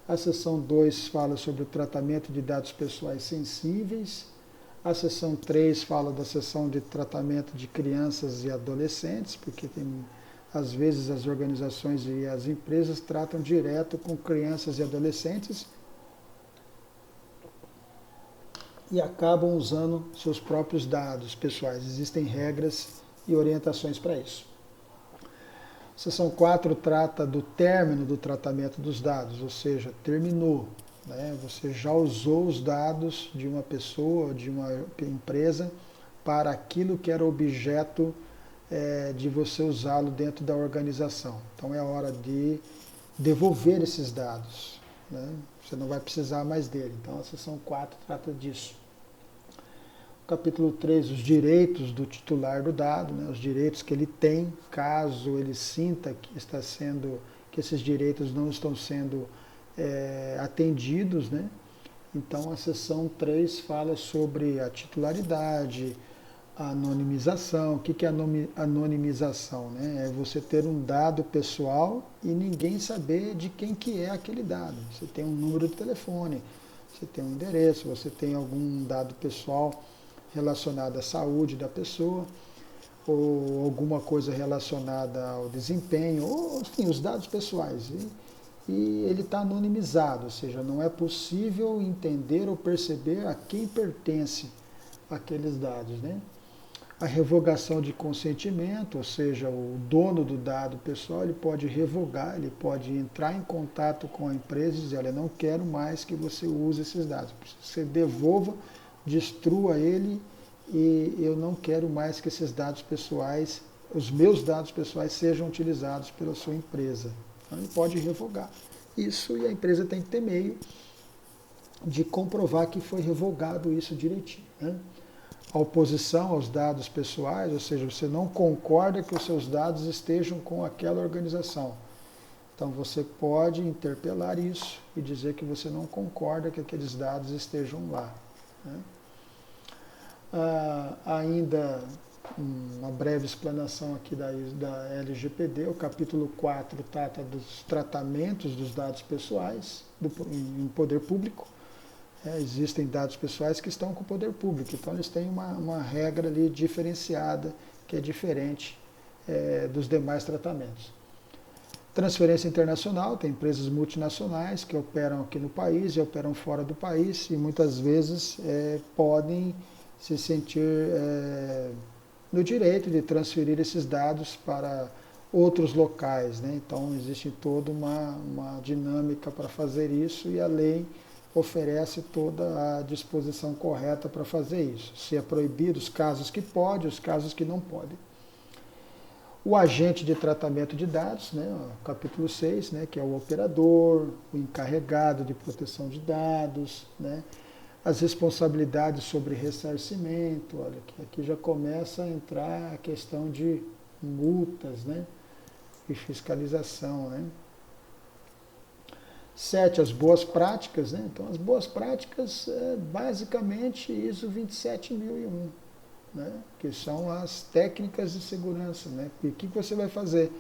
A seção 2 fala sobre o tratamento de dados pessoais sensíveis. A seção 3 fala da seção de tratamento de crianças e adolescentes, porque às vezes as organizações e as empresas tratam direto com crianças e adolescentes e acabam usando seus próprios dados pessoais. Existem regras e orientações para isso. A seção 4 trata do término do tratamento dos dados, ou seja, terminou, né? Você já usou os dados de uma pessoa, de uma empresa, para aquilo que era objeto de você usá-lo dentro da organização. Então é a hora de devolver esses dados, né? Você não vai precisar mais dele. Então a seção 4 trata disso. O capítulo 3, os direitos do titular do dado, né? Os direitos que ele tem, caso ele sinta que esses direitos não estão sendo atendidos, né? Então, a seção 3 fala sobre a titularidade, a anonimização. O que é anonimização? Né? É você ter um dado pessoal e ninguém saber de quem que é aquele dado. Você tem um número de telefone, você tem um endereço, você tem algum dado pessoal relacionado à saúde da pessoa, ou alguma coisa relacionada ao desempenho, ou enfim, os dados pessoais. E ele está anonimizado, ou seja, não é possível entender ou perceber a quem pertence aqueles dados, né? A revogação de consentimento, ou seja, o dono do dado pessoal, ele pode revogar, ele pode entrar em contato com a empresa e dizer, olha, não quero mais que você use esses dados, você devolva, destrua ele e eu não quero mais que esses dados pessoais, os meus dados pessoais sejam utilizados pela sua empresa. Então, ele pode revogar isso e a empresa tem que ter meio de comprovar que foi revogado isso direitinho, né? A oposição aos dados pessoais, ou seja, você não concorda que os seus dados estejam com aquela organização. Então você pode interpelar isso e dizer que você não concorda que aqueles dados estejam lá, né? Ainda uma breve explanação aqui da LGPD, o capítulo 4 trata dos tratamentos dos dados pessoais em poder público. Existem dados pessoais que estão com o poder público, então eles têm uma regra ali diferenciada, que é diferente dos demais tratamentos. Transferência internacional, tem empresas multinacionais que operam aqui no país e operam fora do país e muitas vezes podem se sentir no direito de transferir esses dados para outros locais, né? Então existe toda uma dinâmica para fazer isso e a lei oferece toda a disposição correta para fazer isso. Se é proibido, os casos que pode, os casos que não podem. O agente de tratamento de dados, né, capítulo 6, né, que é o operador, o encarregado de proteção de dados, né, as responsabilidades sobre ressarcimento, olha, aqui já começa a entrar a questão de multas, né, e fiscalização, né. 7, as boas práticas, né? Então, as boas práticas é basicamente ISO 27001, né? Que são as técnicas de segurança, né? E o que você vai fazer?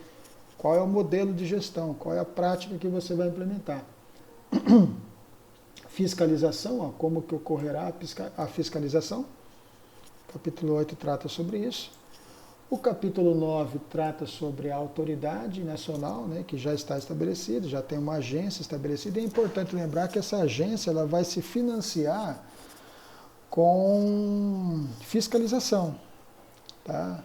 Qual é o modelo de gestão? Qual é a prática que você vai implementar? Fiscalização, ó, como que ocorrerá a fiscalização? O capítulo 8 trata sobre isso. O capítulo 9 trata sobre a autoridade nacional, né, que já está estabelecida, já tem uma agência estabelecida. É importante lembrar que essa agência ela vai se financiar com fiscalização. Tá?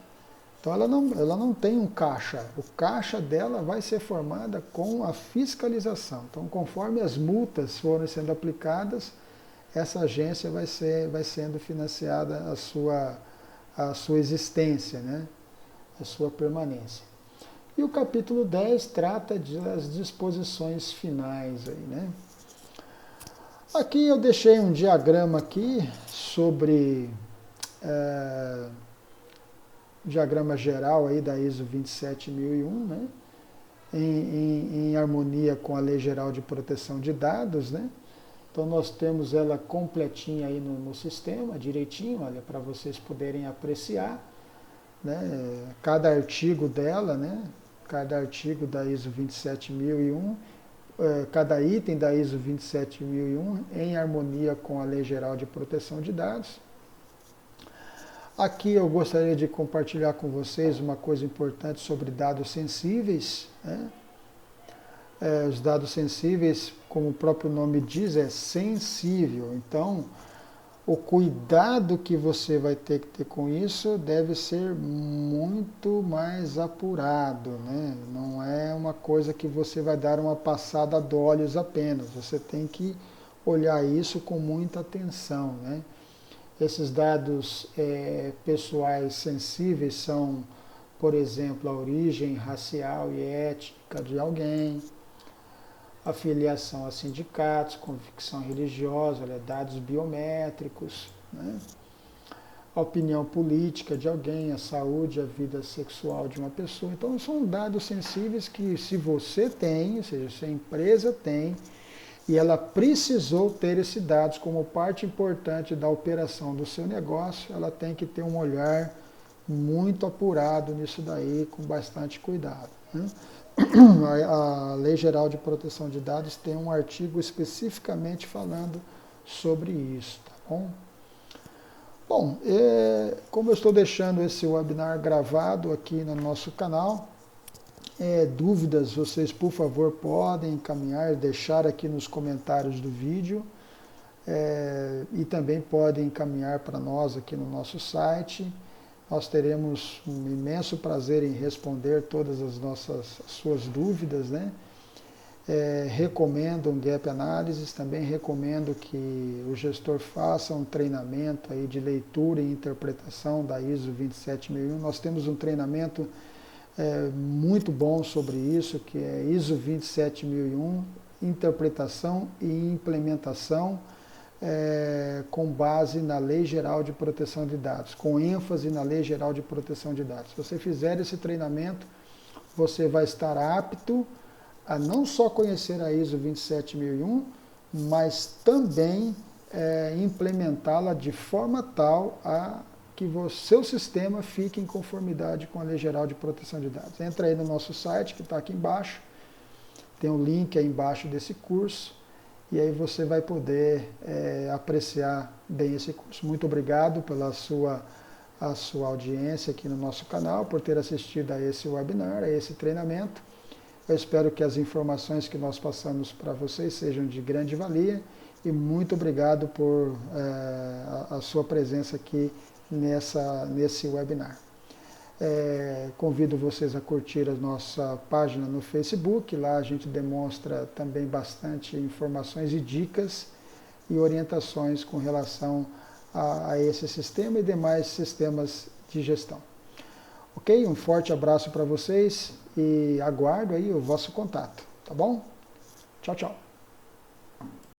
Então ela não tem um caixa. O caixa dela vai ser formada com a fiscalização. Então, conforme as multas forem sendo aplicadas, essa agência vai sendo financiada a sua existência, né? A sua permanência. E o capítulo 10 trata das disposições finais. Aí, né? Aqui eu deixei um diagrama aqui sobre diagrama geral aí da ISO 27001, né? Em harmonia com a Lei Geral de Proteção de Dados, né? Então nós temos ela completinha aí no sistema, direitinho, olha, para vocês poderem apreciar. Né, cada artigo dela, né, cada artigo da ISO 27001, cada item da ISO 27001 em harmonia com a Lei Geral de Proteção de Dados. Aqui eu gostaria de compartilhar com vocês uma coisa importante sobre dados sensíveis. Né? Os dados sensíveis, como o próprio nome diz, é sensível. Então, o cuidado que você vai ter que ter com isso deve ser muito mais apurado, né? Não é uma coisa que você vai dar uma passada de olhos apenas. Você tem que olhar isso com muita atenção, né? Esses dados pessoais sensíveis são, por exemplo, a origem racial e étnica de alguém, a filiação a sindicatos, convicção religiosa, dados biométricos, né? A opinião política de alguém, a saúde, a vida sexual de uma pessoa. Então, são dados sensíveis que, se você tem, ou seja, se a empresa tem, e ela precisou ter esses dados como parte importante da operação do seu negócio, ela tem que ter um olhar muito apurado nisso daí, com bastante cuidado, né? A Lei Geral de Proteção de Dados tem um artigo especificamente falando sobre isso, tá bom? Bom, como eu estou deixando esse webinar gravado aqui no nosso canal, dúvidas vocês, por favor, podem encaminhar, deixar aqui nos comentários do vídeo, e também podem encaminhar para nós aqui no nosso site. Nós teremos um imenso prazer em responder todas as suas dúvidas, né? Recomendo um Gap Analysis, também recomendo que o gestor faça um treinamento aí de leitura e interpretação da ISO 27001. Nós temos um treinamento muito bom sobre isso, que é ISO 27001, interpretação e implementação, com base na Lei Geral de Proteção de Dados, com ênfase na Lei Geral de Proteção de Dados. Se você fizer esse treinamento, você vai estar apto a não só conhecer a ISO 27001, mas também implementá-la de forma tal a que o seu sistema fique em conformidade com a Lei Geral de Proteção de Dados. Entra aí no nosso site, que está aqui embaixo, tem um link aí embaixo desse curso, e aí você vai poder apreciar bem esse curso. Muito obrigado pela sua audiência aqui no nosso canal, por ter assistido a esse webinar, a esse treinamento. Eu espero que as informações que nós passamos para vocês sejam de grande valia, e muito obrigado por a sua presença aqui nesse webinar. Convido vocês a curtir a nossa página no Facebook. Lá a gente demonstra também bastante informações e dicas e orientações com relação a esse sistema e demais sistemas de gestão. Ok? Um forte abraço para vocês e aguardo aí o vosso contato, tá bom? Tchau, tchau.